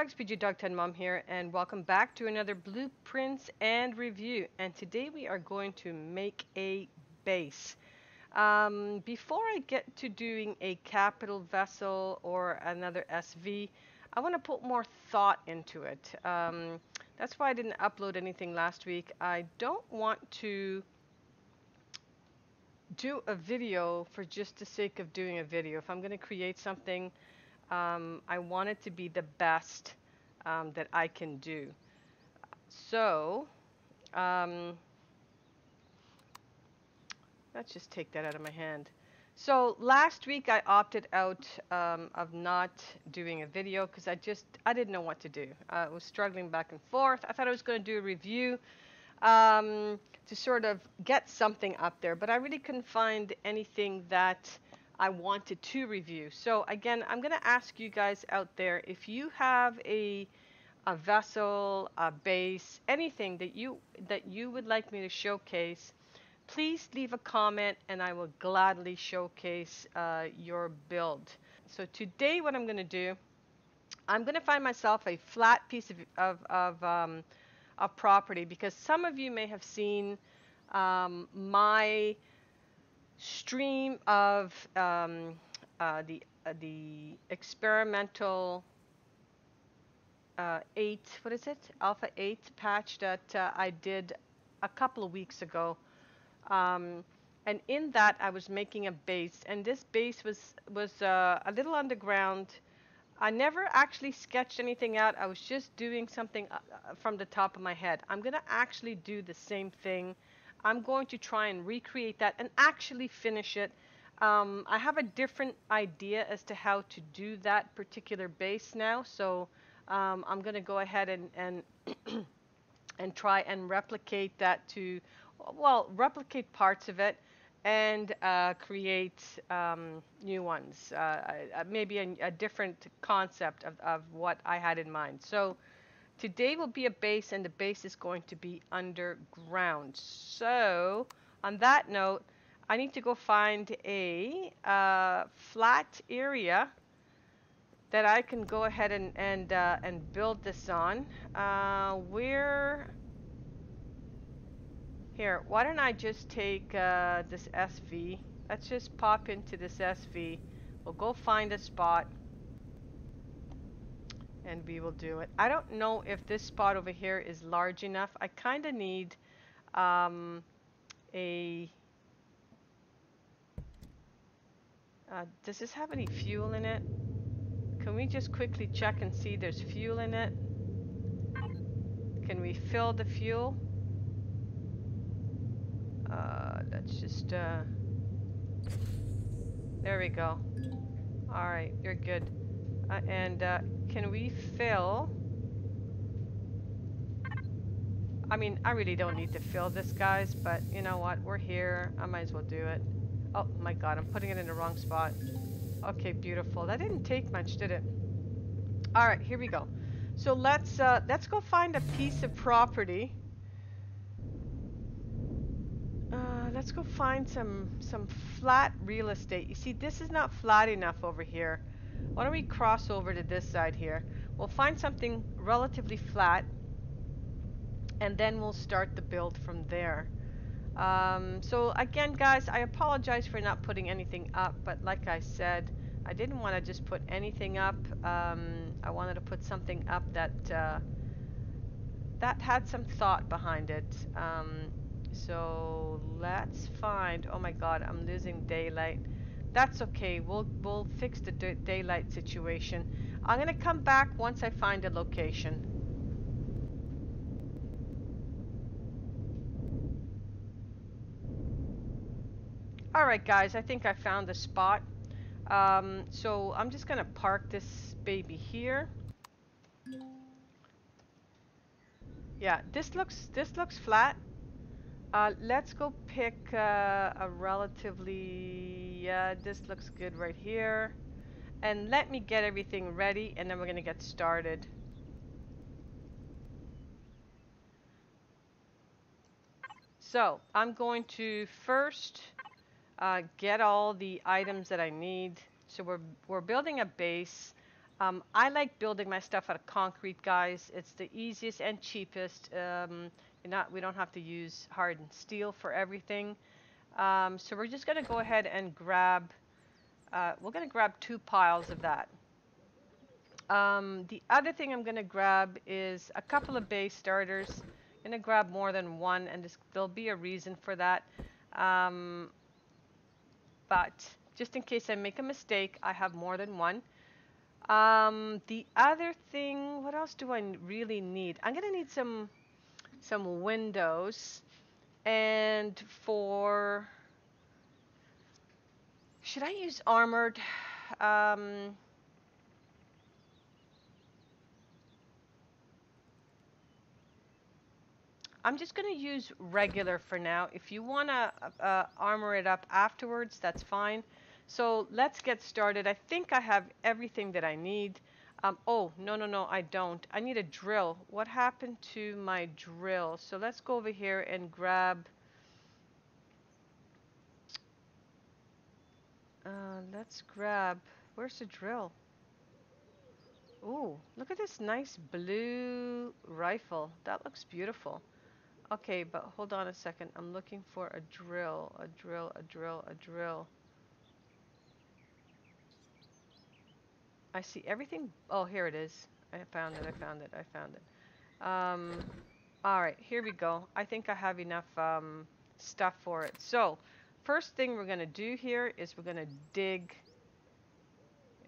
Dogs, PG Dog 10 Mom here, and welcome back to another Blueprints and Review. And today we are going to make a base. Before I get to doing a capital vessel or another SV, I want to put more thought into it. That's why I didn't upload anything last week. I don't want to do a video for just the sake of doing a video. If I'm going to create something, I want it to be the best that I can do. So, um, let's just take that out of my hand. So last week I opted out of not doing a video because I didn't know what to do. I was struggling back and forth. I thought I was going to do a review to sort of get something up there, but I really couldn't find anything that I wanted to review. So again, I'm going to ask you guys out there, if you have a vessel, a base, anything that you would like me to showcase, please leave a comment and I will gladly showcase your build. So today what I'm going to do, I'm going to find myself a flat piece of property, because some of you may have seen my stream of the experimental 8, what is it? Alpha 8 patch that I did a couple of weeks ago. And in that I was making a base, and this base was a little underground. I never actually sketched anything out. I was just doing something from the top of my head. I'm going to actually do the same thing. I'm going to try and recreate that and actually finish it. I have a different idea as to how to do that particular base now, so I'm going to go ahead and and try and replicate that to, well, replicate parts of it and create new ones, maybe a different concept of what I had in mind. So today will be a base, and the base is going to be underground. So on that note, I need to go find a flat area that I can go ahead and build this on. Here, why don't I just take this SV. Let's just pop into this SV. We'll go find a spot and we will do it. I don't know if this spot over here is large enough. I kind of need does this have any fuel in it? Can we just quickly check and see there's fuel in it? Can we fill the fuel? Let's just, there we go. Alright, you're good. Can we fill? I mean, I really don't need to fill this, guys, but you know what? We're here. I might as well do it. Oh my god, I'm putting it in the wrong spot. Okay, beautiful. That didn't take much, did it? Alright, here we go. So let's go find a piece of property. Let's go find some flat real estate. You see, this is not flat enough over here. Why don't we cross over to this side here? We'll find something relatively flat, and then we'll start the build from there. So again, guys, I apologize for not putting anything up, but like I said, I didn't want to just put anything up. I wanted to put something up that that had some thought behind it. So let's find, oh my god, I'm losing daylight. That's okay, we'll fix the daylight situation. I'm gonna come back once I find a location. Alright guys, I think I found the spot. So I'm just gonna park this baby here. Yeah, this looks flat. Let's go pick a relatively, yeah, this looks good right here. And let me get everything ready, and then we're gonna get started. So I'm going to first get all the items that I need. So we're building a base. I like building my stuff out of concrete, guys. It's the easiest and cheapest. We don't have to use hardened steel for everything. So we're just gonna go ahead and grab. We're gonna grab 2 piles of that. The other thing I'm gonna grab is a couple of base starters. I'm gonna grab more than one, and there'll be a reason for that. Um, but just in case I make a mistake, I have more than one. The other thing, what else do I really need? I'm gonna need some windows, and for should I use armored? Um, I'm just gonna use regular for now. If you wanna armor it up afterwards, that's fine. So let's get started. I think I have everything that I need. Oh, no, no, no, I don't. I need a drill. What happened to my drill? So let's go over here and grab. Let's grab. Where's the drill? Ooh, look at this nice blue rifle. That looks beautiful. Okay, but hold on a second. I'm looking for a drill, a drill, a drill, a drill. I see everything. Oh, here it is. I found it, I found it, I found it. All right, here we go. I think I have enough stuff for it. So, first thing we're gonna do here is we're gonna dig.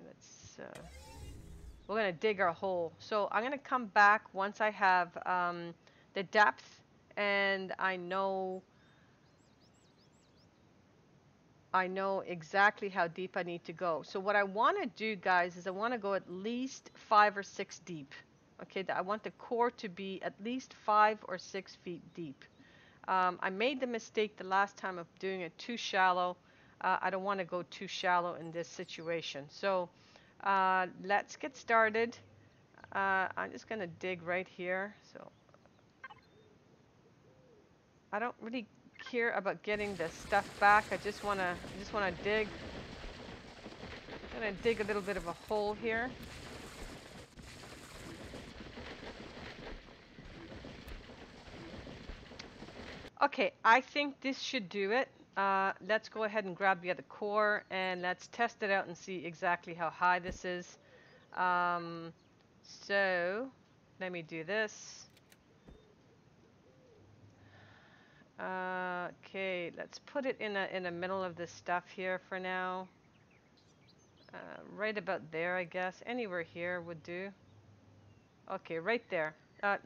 Let's we're gonna dig our hole. So I'm gonna come back once I have the depth, and I know exactly how deep I need to go. So what I want to do, guys, is I want to go at least 5 or 6 deep. Okay, I want the core to be at least 5 or 6 feet deep. I made the mistake the last time of doing it too shallow. I don't want to go too shallow in this situation. So let's get started. I'm just gonna dig right here. So I don't really care about getting the stuff back. I just wanna dig. I'm gonna dig a little bit of a hole here. Okay, I think this should do it. Let's go ahead and grab the other core and let's test it out and see exactly how high this is. Um, so let me do this. Okay, let's put it in the middle of this stuff here for now. Right about there, I guess. Anywhere here would do. Okay, right there.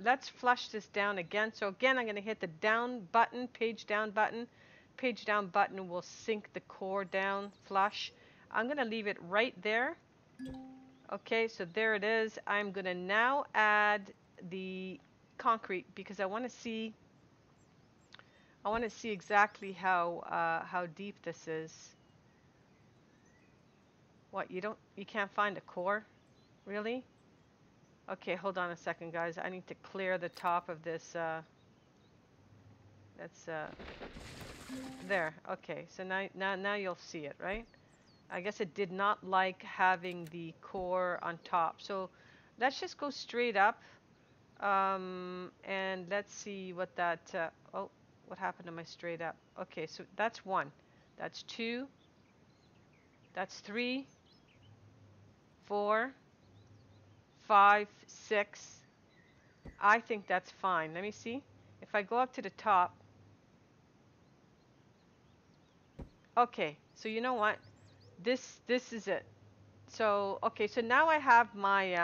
Let's flush this down again. So again, I'm going to hit the down button, page down button. Page down button will sink the core down, flush. I'm going to leave it right there. Okay, so there it is. I'm going to now add the concrete because I want to see exactly how deep this is. What, you can't find a core? Really? Okay, hold on a second, guys. I need to clear the top of this. That's there. Okay, so now you'll see it, right? I guess it did not like having the core on top. So let's just go straight up, and let's see what that. Oh, what happened to my straight up? Okay, so that's 1. That's 2. That's 3, 4, 5, 6. I think that's fine. Let me see. If I go up to the top. Okay, so you know what? This is it. So, okay, so now I have my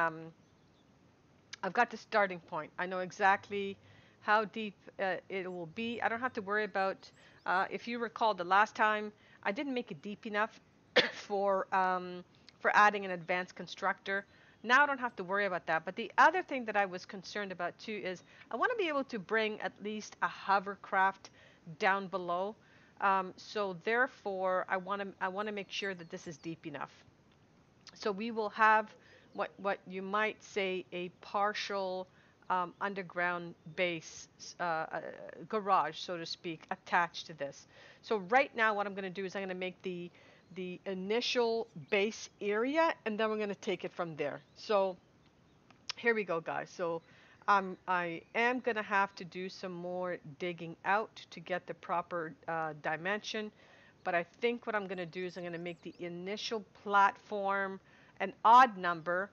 I've got the starting point. I know exactly how deep it will be. I don't have to worry about if you recall the last time I didn't make it deep enough for adding an advanced constructor. Now I don't have to worry about that. But the other thing that I was concerned about too is I want to be able to bring at least a hovercraft down below. So therefore, I want to make sure that this is deep enough. So we will have what you might say a partial underground base garage, so to speak, attached to this. So right now, what I'm going to do is I'm going to make the the initial base area, and then we're going to take it from there. So here we go, guys. So I am going to have to do some more digging out to get the proper dimension. But I think what I'm going to do is I'm going to make the initial platform an odd number.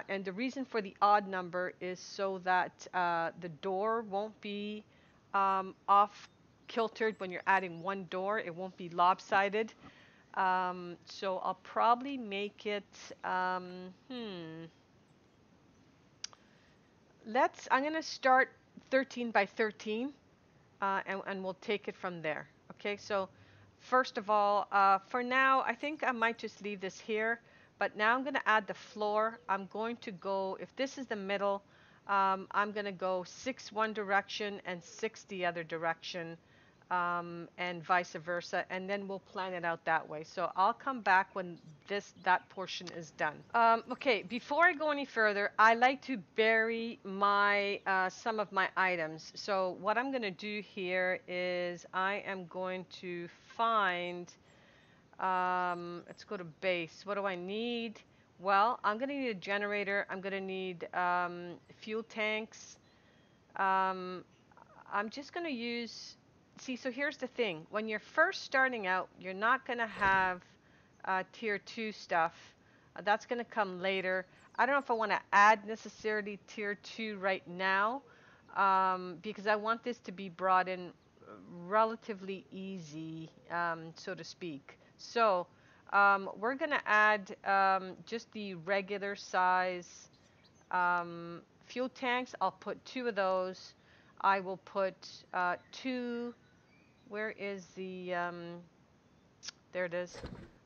And the reason for the odd number is so that the door won't be off kiltered when you're adding one door. It won't be lopsided. So I'll probably make it, I'm going to start 13 by 13, and we'll take it from there. Okay, so first of all, for now, I think I might just leave this here, but now I'm going to add the floor. I'm going to go, if this is the middle, I'm going to go 6 one direction and 6 the other direction, and vice versa, and then we'll plan it out that way. So I'll come back when that portion is done. Okay, before I go any further, I like to bury my some of my items. So what I'm going to do here is I am going to find, let's go to base. What do I need? Well, I'm going to need a generator. I'm going to need fuel tanks. I'm just going to use... See, so here's the thing. When you're first starting out, you're not going to have tier 2 stuff. That's going to come later. I don't know if I want to add necessarily tier 2 right now, because I want this to be brought in relatively easy, so to speak. So we're going to add just the regular size fuel tanks. I'll put 2 of those. I will put 2... Where is the, there it is.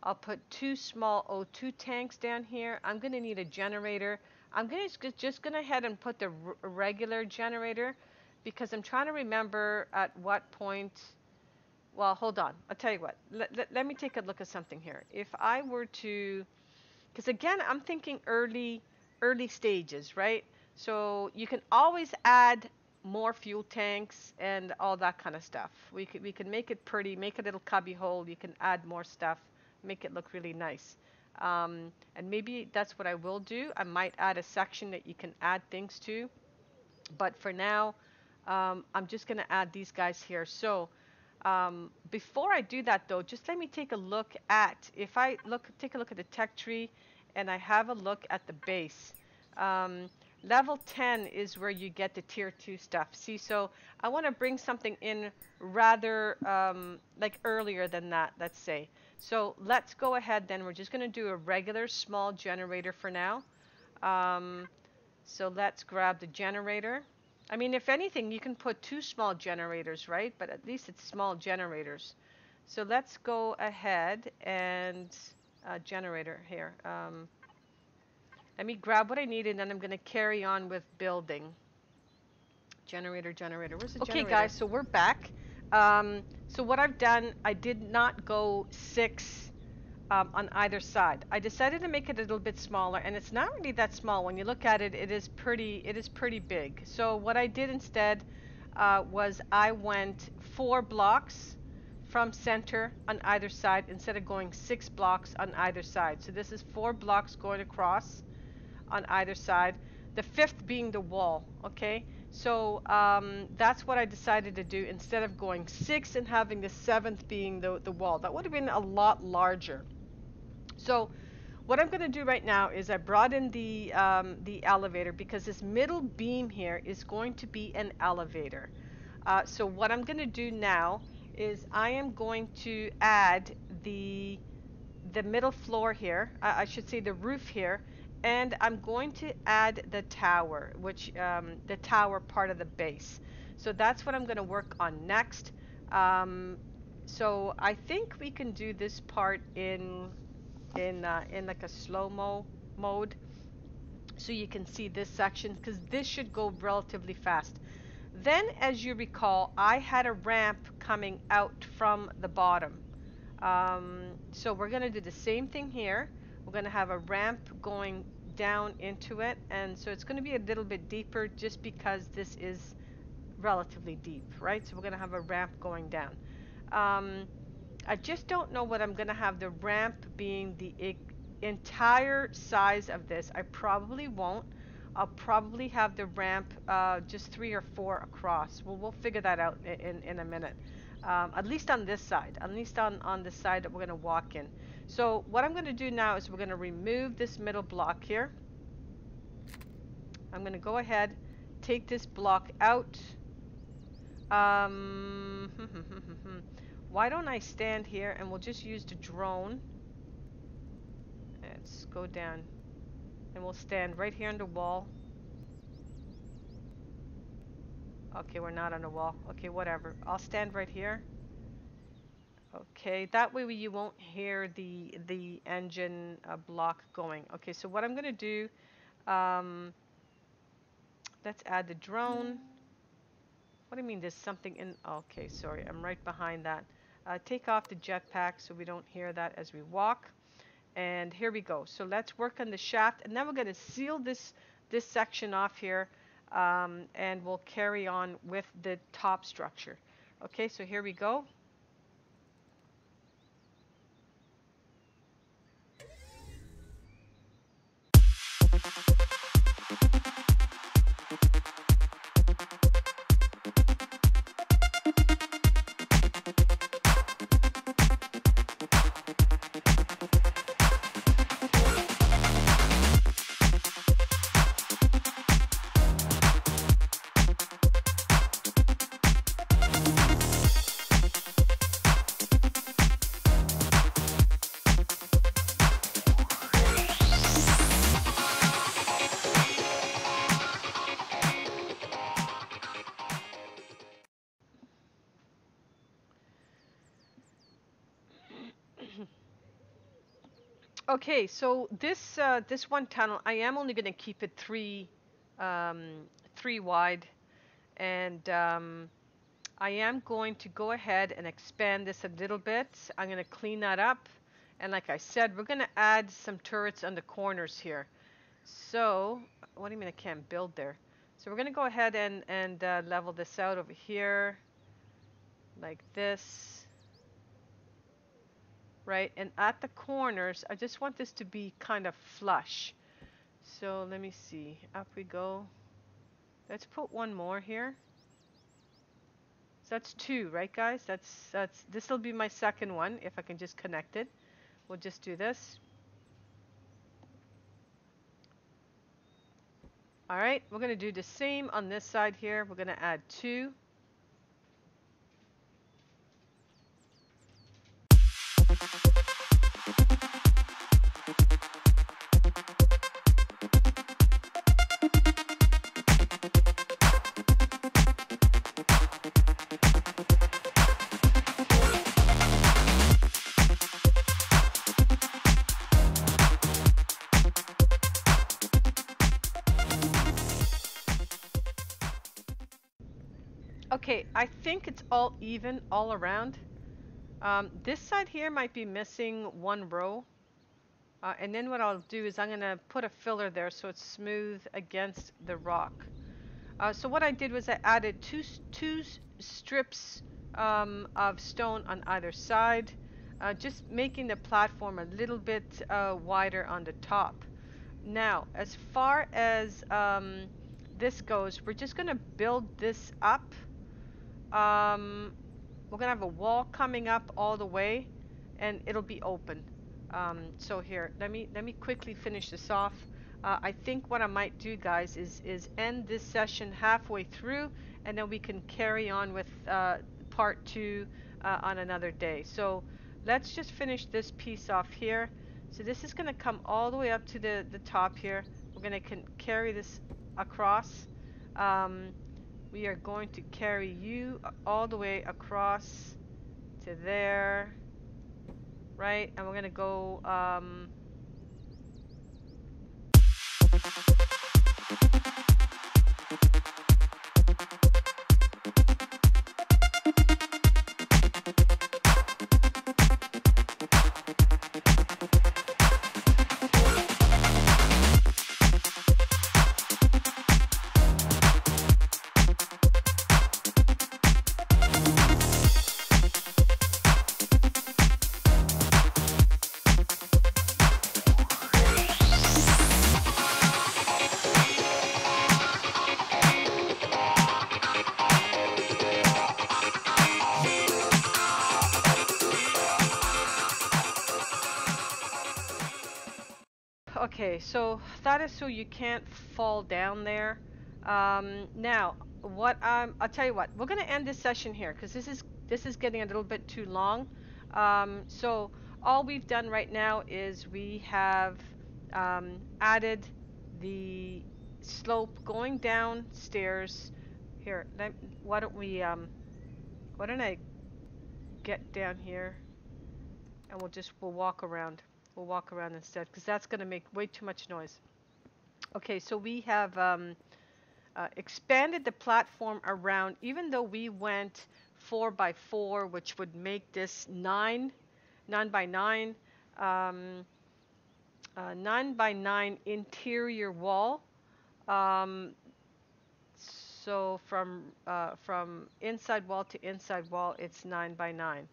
I'll put 2 small O2 tanks down here. I'm going to need a generator. I'm just going to head and put the regular generator, because I'm trying to remember at what point... Well, hold on. I'll tell you what. Let me take a look at something here. If I were to... Because again, I'm thinking early stages, right? So you can always add more fuel tanks and all that kind of stuff. We can make it pretty, make a little cubby hole. You can add more stuff, make it look really nice. And maybe that's what I will do. I might add a section that you can add things to. But for now, I'm just going to add these guys here. So before I do that, though, just let me take a look at, if I take a look at the tech tree and I have a look at the base. Level 10 is where you get the tier 2 stuff. See, so I want to bring something in rather like earlier than that, let's say. So let's go ahead then. We're just going to do a regular small generator for now. So let's grab the generator. I mean, if anything, you can put 2 small generators, right? But at least it's small generators. So let's go ahead and generator here. Let me grab what I need, and then I'm going to carry on with building. Generator. Where's the generator? Okay, guys, so we're back. So what I've done, I did not go 6 on either side. I decided to make it a little bit smaller, and it's not really that small. When you look at it, it is pretty big. So what I did instead was I went 4 blocks from center on either side instead of going 6 blocks on either side. So this is 4 blocks going across on either side, the 5th being the wall. Okay, so that's what I decided to do instead of going 6 and having the 7th being the wall. That would have been a lot larger. So what I'm going to do right now is I brought in the elevator, because this middle beam here is going to be an elevator. So what I'm going to do now is I am going to add the middle floor here, I should say the roof here, and I'm going to add the tower, which the tower part of the base. So that's what I'm going to work on next. So I think we can do this part in like a slow-mo mode, so you can see this section, because this should go relatively fast. Then, as you recall, I had a ramp coming out from the bottom. So we're going to do the same thing here. We're going to have a ramp going down into it, and so it's going to be a little bit deeper just because this is relatively deep, right? So we're going to have a ramp going down. I just don't know what I'm going to have the ramp being the entire size of this. I probably won't. I'll probably have the ramp just 3 or 4 across. Well, we'll figure that out in a minute. At least on this side, at least on the side that we're going to walk in. So what I'm going to do now is we're going to remove this middle block here. I'm going to go ahead, take this block out. Why don't I stand here and we'll just use the drone. Let's go down. And we'll stand right here on the wall. Okay, we're not on the wall. Okay, whatever. I'll stand right here. Okay, that way you won't hear the engine block going. Okay, so what I'm going to do, let's add the drone. What do you mean there's something in... Okay, sorry, I'm right behind that. Take off the jetpack so we don't hear that as we walk. And here we go. So let's work on the shaft, and then we're going to seal this section off here, and we'll carry on with the top structure. Okay, so here we go. Okay, so this one tunnel, I am only going to keep it 3 wide, and I am going to go ahead and expand this a little bit. I'm going to clean that up, and like I said, we're going to add some turrets on the corners here. So, what do you mean I can't build there? So we're going to go ahead and level this out over here, like this. Right, and at the corners, I just want this to be kind of flush. So let me see, up we go. Let's put one more here. So that's 2, right guys? This will be my second one if I can just connect it. We'll just do this. All right, we're going to do the same on this side here. We're going to add 2. Okay, I think it's all even all around. This side here might be missing 1 row. And then what I'll do is I'm going to put a filler there so it's smooth against the rock. So what I did was I added two strips of stone on either side, just making the platform a little bit wider on the top. Now, as far as this goes, we're just going to build this up. We're going to have a wall coming up all the way, and it'll be open. So here, let me quickly finish this off. I think what I might do, guys, is end this session halfway through, and then we can carry on with part 2 on another day. So let's just finish this piece off here. So this is going to come all the way up to the top here. We're going to carry this across. We are going to carry you all the way across to there. Right, and we're gonna go Okay, so that is so you can't fall down there. Now, I'll tell you what, we're gonna end this session here because this is getting a little bit too long. So all we've done right now is we have added the slope going downstairs. Here, why don't we why don't I get down here and we'll walk around. We'll walk around instead because that's gonna make way too much noise. Okay, so we have expanded the platform around, even though we went 4 by 4, which would make this 9 by 9, 9 by 9 interior wall. Um, so from inside wall to inside wall, it's 9 by 9.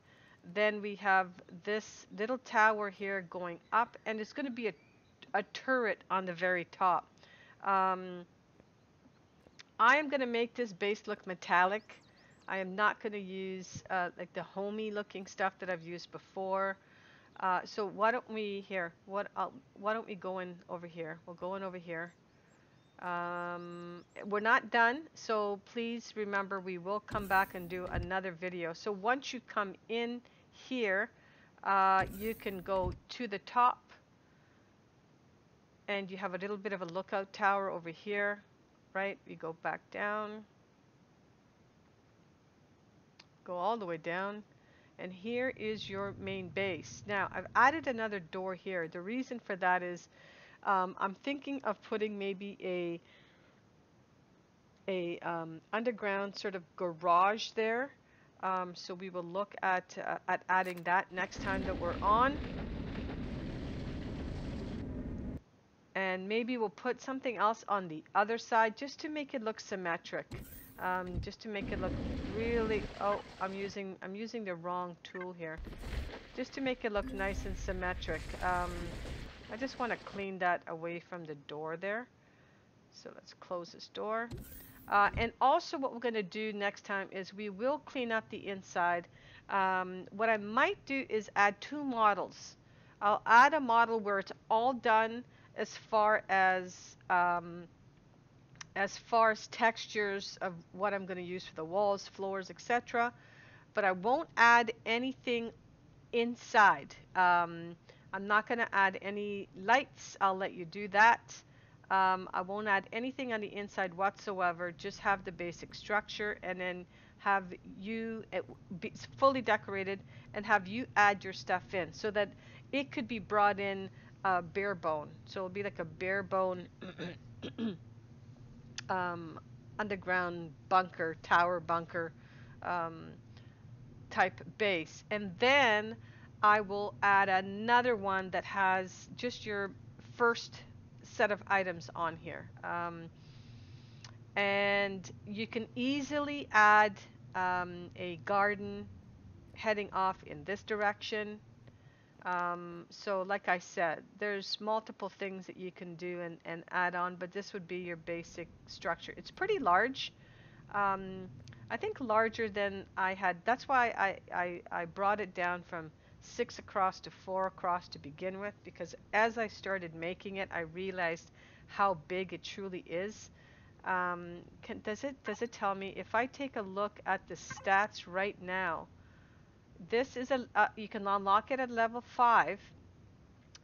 Then we have this little tower here going up, and it's going to be a turret on the very top. Um, I am going to make this base look metallic. I am not going to use like the homey looking stuff that I've used before. So why don't we here? Why don't we go in over here? We'll go in over here. We're not done, so please remember we will come back and do another video. So once you come in here, you can go to the top, and you have a little bit of a lookout tower over here. Right, we go back down, go all the way down, and here is your main base. Now, I've added another door here. The reason for that is I'm thinking of putting maybe a underground sort of garage there. So we will look at adding that next time that we're on. And maybe we'll put something else on the other side just to make it look symmetric. Just to make it look really, oh, I'm using the wrong tool here. Just to make it look nice and symmetric. I just want to clean that away from the door there. So let's close this door. And also what we're going to do next time is we will clean up the inside. What I might do is add 2 models. I'll add a model where it's all done as far as textures of what I'm going to use for the walls, floors, etc. But I won't add anything inside. I'm not going to add any lights. I'll let you do that. I won't add anything on the inside whatsoever. Just have the basic structure, and then have you be fully decorated, and have you add your stuff in so that it could be brought in bare bone. So it'll be like a bare bone underground bunker, tower bunker type base. And then I will add another one that has just your first set of items on here. And you can easily add a garden heading off in this direction. So like I said, there's multiple things that you can do and add on, but this would be your basic structure. It's pretty large. I think larger than I had. That's why I brought it down from 6 across to 4 across to begin with, because as I started making it, I realized how big it truly is. Does it tell me if I take a look at the stats right now? This is you can unlock it at level 5.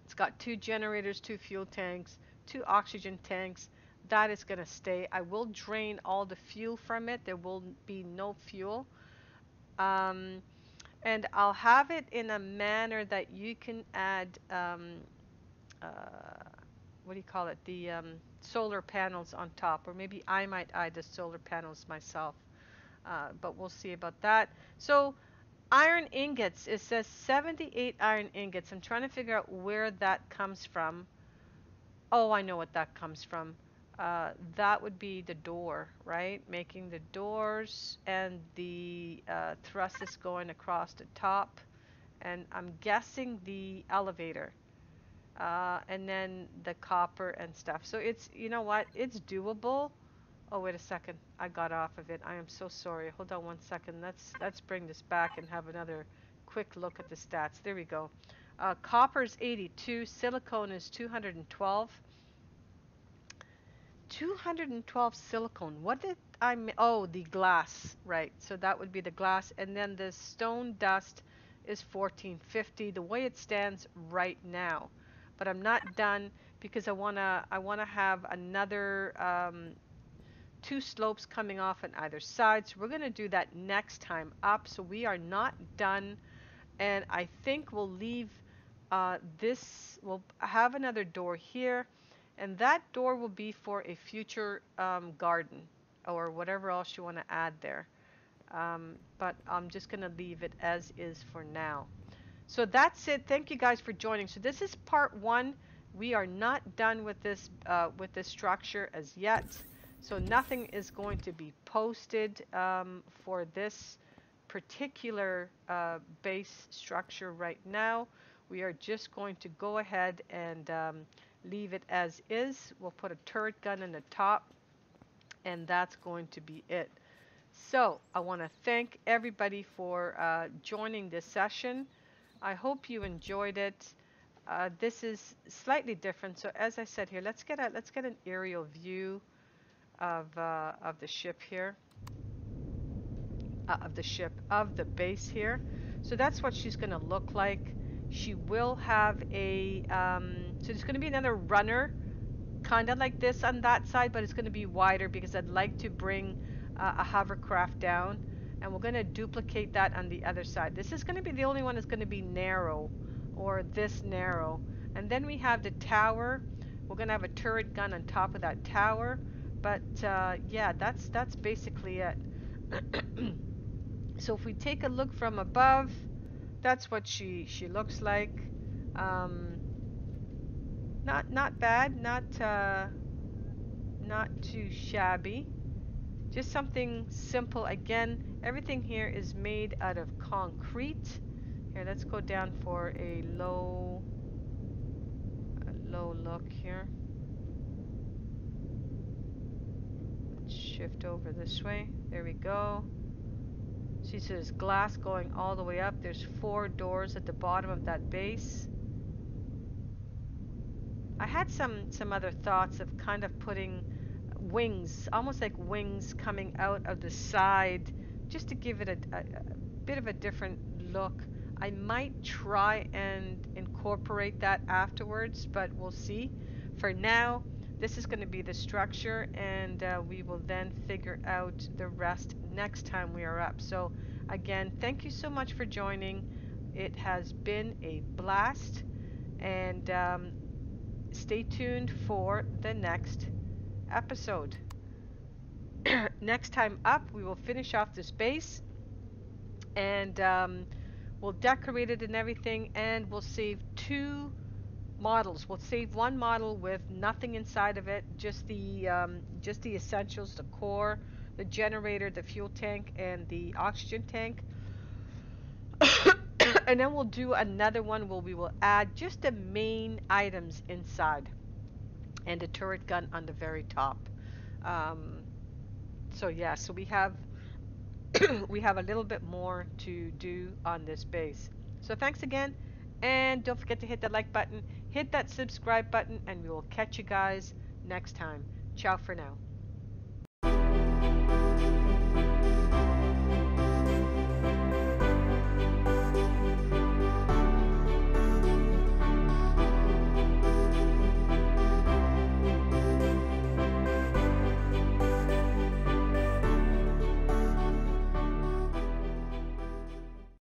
It's got 2 generators, 2 fuel tanks, 2 oxygen tanks. That is going to stay. I will drain all the fuel from it. There will be no fuel. And I'll have it in a manner that you can add, what do you call it? The solar panels on top. Or maybe I might add the solar panels myself. But we'll see about that. So iron ingots, it says 78 iron ingots. I'm trying to figure out where that comes from. Oh, I know what that comes from. That would be the door, right? Making the doors and the trusses going across the top. And I'm guessing the elevator. And then the copper and stuff. So it's, you know what? It's doable. Oh, wait a second. I got off of it. I am so sorry. Hold on one second. Let's bring this back and have another quick look at the stats. There we go. Copper is 82. Silicone is 212. 212 silicone. What did oh, the glass, right. So that would be the glass. And then the stone dust is 1450, the way it stands right now. But I'm not done because I wanna have another two slopes coming off on either side. So we're gonna do that next time up. So we are not done, and I think we'll leave this. We'll have another door here, and that door will be for a future garden or whatever else you want to add there. But I'm just gonna leave it as is for now. So that's it. Thank you guys for joining. So this is part one. We are not done with this structure as yet. So nothing is going to be posted for this particular base structure right now. We are just going to go ahead and leave it as is. We'll put a turret gun in the top, and that's going to be it. So I want to thank everybody for joining this session. I hope you enjoyed it. This is slightly different. So as I said here, let's get an aerial view of the ship here, of the base here. So that's what she's going to look like. She will have a so there's going to be another runner, kind of like this on that side, but it's going to be wider because I'd like to bring a hovercraft down, and we're going to duplicate that on the other side. This is going to be the only one that's going to be narrow, or this narrow. And then we have the tower. We're going to have a turret gun on top of that tower. But yeah, that's basically it. So if we take a look from above, that's what she looks like. Not bad, not too shabby. Just something simple. Again, everything here is made out of concrete. Here, let's go down for a low look here. Let's shift over this way. There we go. See, so there's glass going all the way up. There's 4 doors at the bottom of that base. I had some other thoughts of kind of putting wings, almost like wings coming out of the side, just to give it a bit of a different look. I might try and incorporate that afterwards, but we'll see. For now, this is going to be the structure, and we will then figure out the rest next time we are up. So again, thank you so much for joining. It has been a blast, and stay tuned for the next episode. Next time up, we will finish off this base, and we'll decorate it and everything, and we'll save 2 models. We'll save 1 model with nothing inside of it, just the essentials: the core, the generator, the fuel tank, and the oxygen tank. And then we'll do another one where we will add just the main items inside, and a turret gun on the very top. So yeah, so we have we have a little bit more to do on this base. So thanks again, and don't forget to hit that like button, hit that subscribe button, and we will catch you guys next time. Ciao for now.